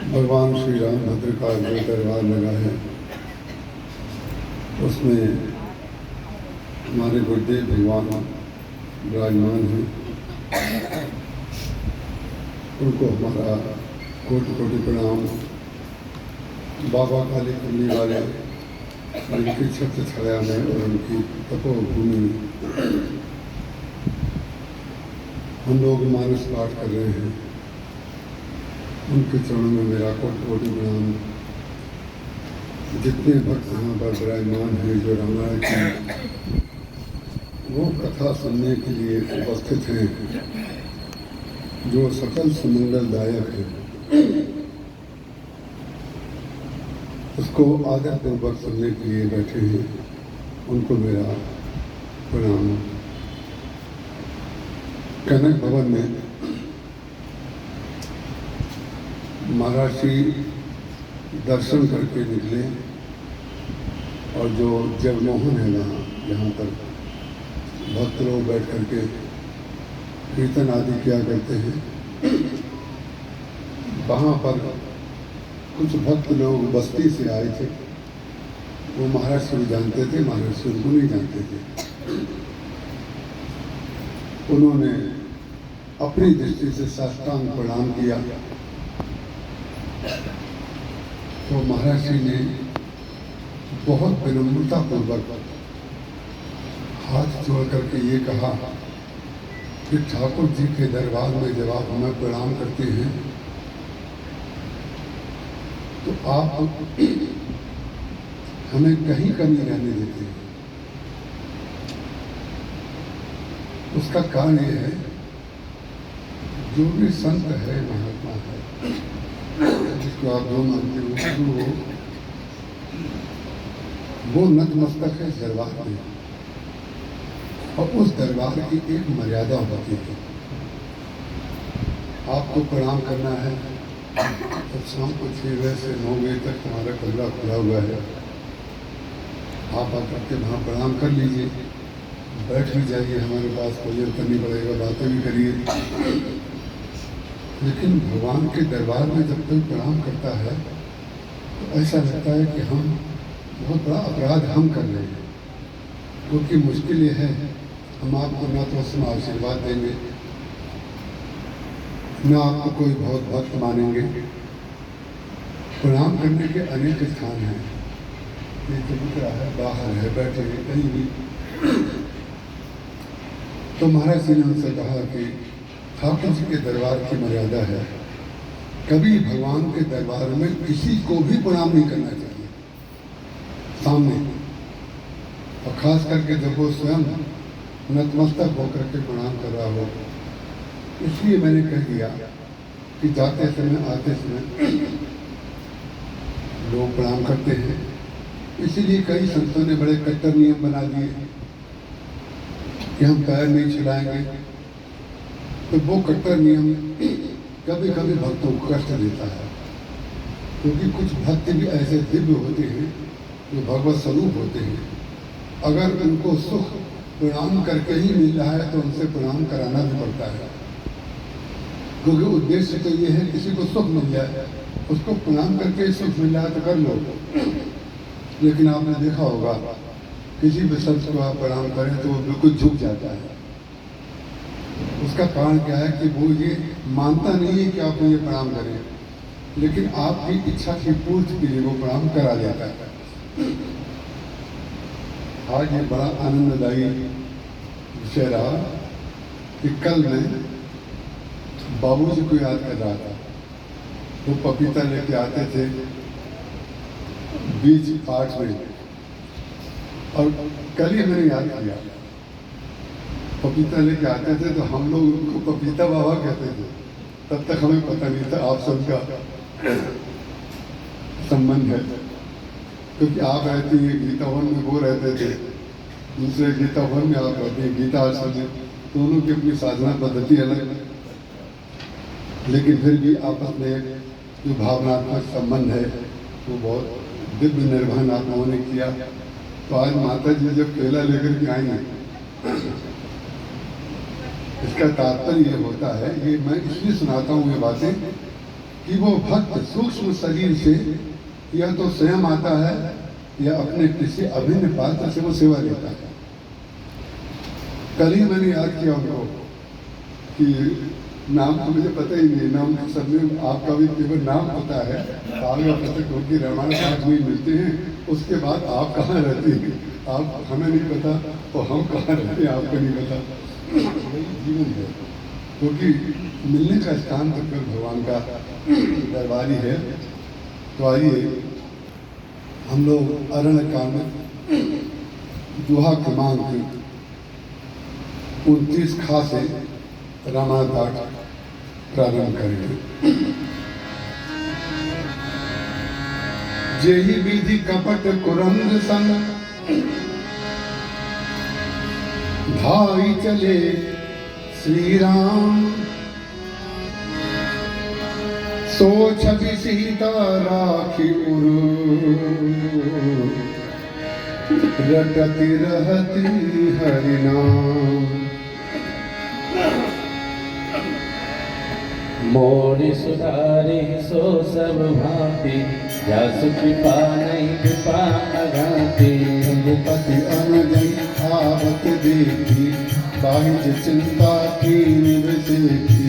भगवान श्री रामभद्र का जो दरबार लगा है उसमें हमारे गुरुदेव भगवान विराजमान हैं। उनको हमारा कोटि कोटि प्रणाम। बाबा काली कुंडी वाले उनकी छत्र छाया में और उनकी तपोभूमि में हम लोग मानस पाठ कर रहे हैं। उनके चरणों में मेरा कोटि कोटि प्रणाम। जितने भक्त यहाँ पर विराजमान हैं जो रामायण की वो कथा सुनने के लिए उपस्थित हैं, जो सकल सुमंगलदायक है, उसको आदरपूर्वक सुनने के लिए बैठे हैं, उनको मेरा प्रणाम। कनक भवन में महाराज श्री दर्शन करके निकले और जो जगमोहन है वहाँ जहाँ पर भक्त लोग बैठ करके कीर्तन आदि किया करते हैं, वहाँ पर कुछ भक्त लोग बस्ती से आए थे। वो महाराज श्री जानते थे, महाराज श्री उनको नहीं जानते थे। उन्होंने अपनी दृष्टि से साष्टांग प्रणाम किया तो महाराज जी ने बहुत विनम्रता पूर्वक हाथ जोड़ करके ये कहा कि ठाकुर जी के दरबार में जब आप हमें प्रणाम करते हैं तो आप हमें कहीं कमी रहने देते हैं। उसका कारण ये है, जो भी संत है, महात्मा है, जिसको आप जो मानते हो, वो नतमस्तक है दरबार में, और उस दरबार की एक मर्यादा होती है। आपको प्रणाम करना है तो शाम को 6 बजे से 9 बजे तक हमारा कमरा खुला हुआ है, आप आकर के वहाँ प्रणाम कर लीजिए, बैठ भी जाइए, हमारे पास भोजन करनी पड़ेगा, बातें भी करिए। लेकिन भगवान के दरबार में जब कोई प्रणाम करता है तो ऐसा लगता है कि हम बहुत बड़ा अपराध हम कर रहे हैं, क्योंकि मुश्किल ये है, हम आपको ना तो उसमें आशीर्वाद देंगे, ना आपको कोई बहुत भक्त मानेंगे। प्रणाम करने के अनेक स्थान हैं, ये चबूतरा है, बाहर है, बैठे हैं, कहीं भी। तो महाराज जी ने उनसे कहा कि ठाकुर जी के दरबार की मर्यादा है, कभी भगवान के दरबार में किसी को भी प्रणाम नहीं करना चाहिए सामने, और खास करके जब वो स्वयं नतमस्तक होकर के प्रणाम कर रहा हो। इसलिए मैंने कह दिया कि जाते समय आते समय लोग प्रणाम करते हैं, इसीलिए कई संतों ने बड़े कट्टर नियम बना दिए कि हम पैर नहीं छिलाएंगे। तो वो कट्टर नियम कभी कभी भक्तों को कष्ट देता है, क्योंकि कुछ भक्त भी ऐसे दिव्य होते हैं जो भगवत स्वरूप होते हैं। अगर उनको सुख प्रणाम करके ही मिल रहा है तो उनसे प्रणाम कराना भी पड़ता है, क्योंकि उद्देश्य तो ये है किसी को सुख मिल जाए, उसको प्रणाम करके सुख मिल रहा है तो कर लो। लेकिन आपने देखा होगा किसी भी संत को आप प्रणाम करें तो वो बिल्कुल झुक जाता है। उसका कारण क्या है कि वो ये मानता नहीं है कि आप ये प्रणाम करें, लेकिन आपकी इच्छा की पूर्ति के लिए वो प्रणाम करा देता है। आज ये बड़ा आनंददायी विषय रहा कि कल मैं बाबूजी को याद कर रहा था। वो पपीता लेके आते थे बीज पाठ में, और कल ही मैंने याद किया, पपीता लेके आते थे तो हम लोग उनको पपीता बाबा कहते थे। तब तक हमें पता नहीं था आप सबका संबंध है, क्योंकि आप रहती हैं गीता वन में, वो रहते थे दूसरे गीता वन में, आप रहते हैं गीता आश्रम में, दोनों की अपनी साधना पद्धति अलग, लेकिन फिर भी आपस में जो भावनात्मक संबंध है वो बहुत दिव्य निर्वहन आप लोगों ने किया। तो आज माता जी जब केला लेकर के आई हैं, इसका तात्पर्य ये होता है, ये मैं इसलिए सुनाता हूँ ये बातें कि वो भक्त सूक्ष्म शरीर से या तो स्वयं आता है या अपने किसी अभिन्न पात्र से वो सेवा लेता है। कल ही मैंने याद किया उनको कि नाम तो मुझे पता ही नहीं, नाम तो सब में आपका भी केवल नाम पता है, साल का पता क्योंकि रामायण पाठ में मिलते हैं, उसके बाद आप कहाँ रहते हैं, आप हमें नहीं पता और हम कहाँ रहते हैं आपको नहीं पता। जीवन है क्योंकि मिलने का स्थान तो फिर भगवान का दरबारी है। तो आइए हम लोग अरण्य कांड दोहा क्रमांक 29 खा से रामायण पाठ प्रारंभ करेंगे। जेहि विधि कपट कुरंग संग भाई चले श्री राम, सो छवि सीता राखी उर रटती रहती हरि नाम। मोरि सुधारी सो सब भांति, जासु कृपा नहीं कृपा अघाती। रघुपति अनजन आवत देखी, बाहिज चिंता की निवसेखी।